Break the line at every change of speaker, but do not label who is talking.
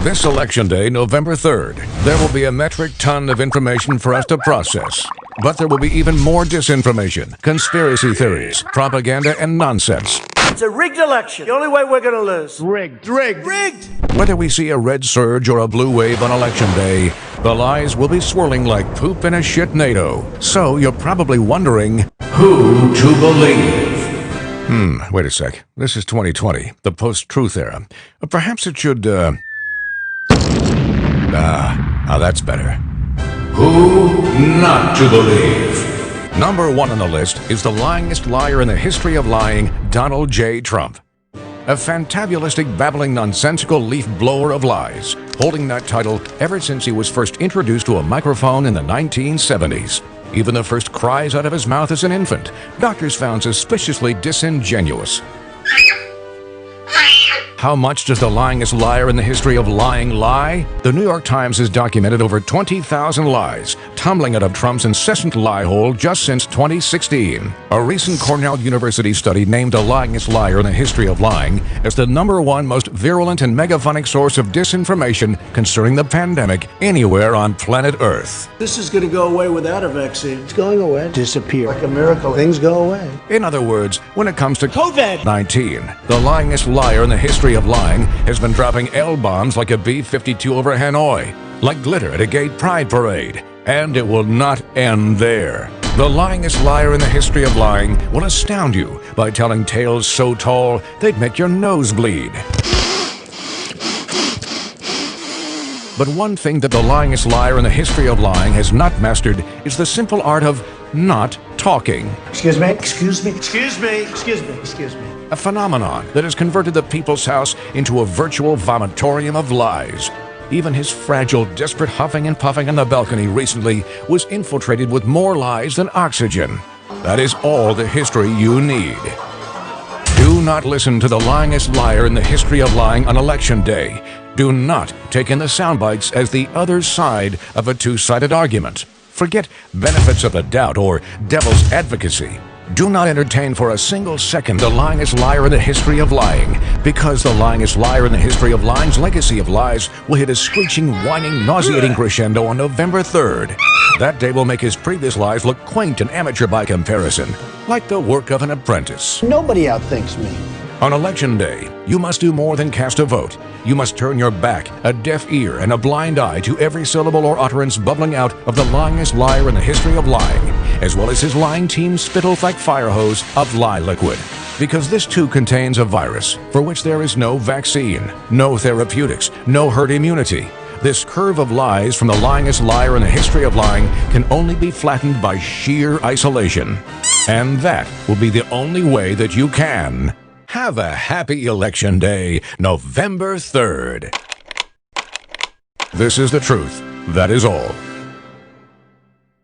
This election day, November 3rd, there will be a metric ton of information for us to process. But there will be even more disinformation, conspiracy theories, propaganda, and nonsense.
It's a rigged election. The only way we're going to lose.
Rigged.
Whether we see a red surge or a blue wave on election day, the lies will be swirling like poop in a shit-nado. So you're probably wondering, who to believe? Wait a sec. This is 2020, the post-truth era. Perhaps it should, that's better. Who not to believe? Number 1 on the list is the lyingest liar in the history of lying, Donald J. Trump. A fantabulistic, babbling, nonsensical leaf blower of lies, holding that title ever since he was first introduced to a microphone in the 1970s. Even the first cries out of his mouth as an infant, doctors found suspiciously disingenuous. How much does the lyingest liar in the history of lying lie? The New York Times has documented over 20,000 lies, tumbling out of Trump's incessant lie hole just since 2016. A recent Cornell University study named the lyingest liar in the history of lying as the #1 most virulent and megaphonic source of disinformation concerning the pandemic anywhere on planet Earth.
This is going to go away without a vaccine.
It's going away. Disappear.
Like a miracle.
Things go away.
In other words, when it comes to
COVID-19,
the lyingest liar in the history of lying has been dropping L-bombs like a B-52 over Hanoi, like glitter at a gay pride parade. And it will not end there. The lyingest liar in the history of lying will astound you by telling tales so tall they'd make your nose bleed. But one thing that the lyingest liar in the history of lying has not mastered is the simple art of not talking.
Excuse me.
A phenomenon that has converted the People's House into a virtual vomitorium of lies. Even his fragile, desperate huffing and puffing on the balcony recently was infiltrated with more lies than oxygen. That is all the history you need. Do not listen to the lyingest liar in the history of lying on election day. Do not take in the sound bites as the other side of a two-sided argument. Forget benefits of the doubt or devil's advocacy. Do not entertain for a single second the lyingest liar in the history of lying, because the lyingest liar in the history of lying's legacy of lies will hit a screeching, whining, nauseating crescendo on November 3rd. That day will make his previous lies look quaint and amateur by comparison, like the work of an apprentice.
Nobody outthinks me.
On election day, you must do more than cast a vote. You must turn your back, a deaf ear, and a blind eye to every syllable or utterance bubbling out of the lyingest liar in the history of lying, as well as his lying team's spittle-like fire hose of lie liquid. Because this too contains a virus for which there is no vaccine, no therapeutics, no herd immunity. This curve of lies from the lyingest liar in the history of lying can only be flattened by sheer isolation. And that will be the only way that you can have a happy election day, November 3rd. This is the truth. That is all.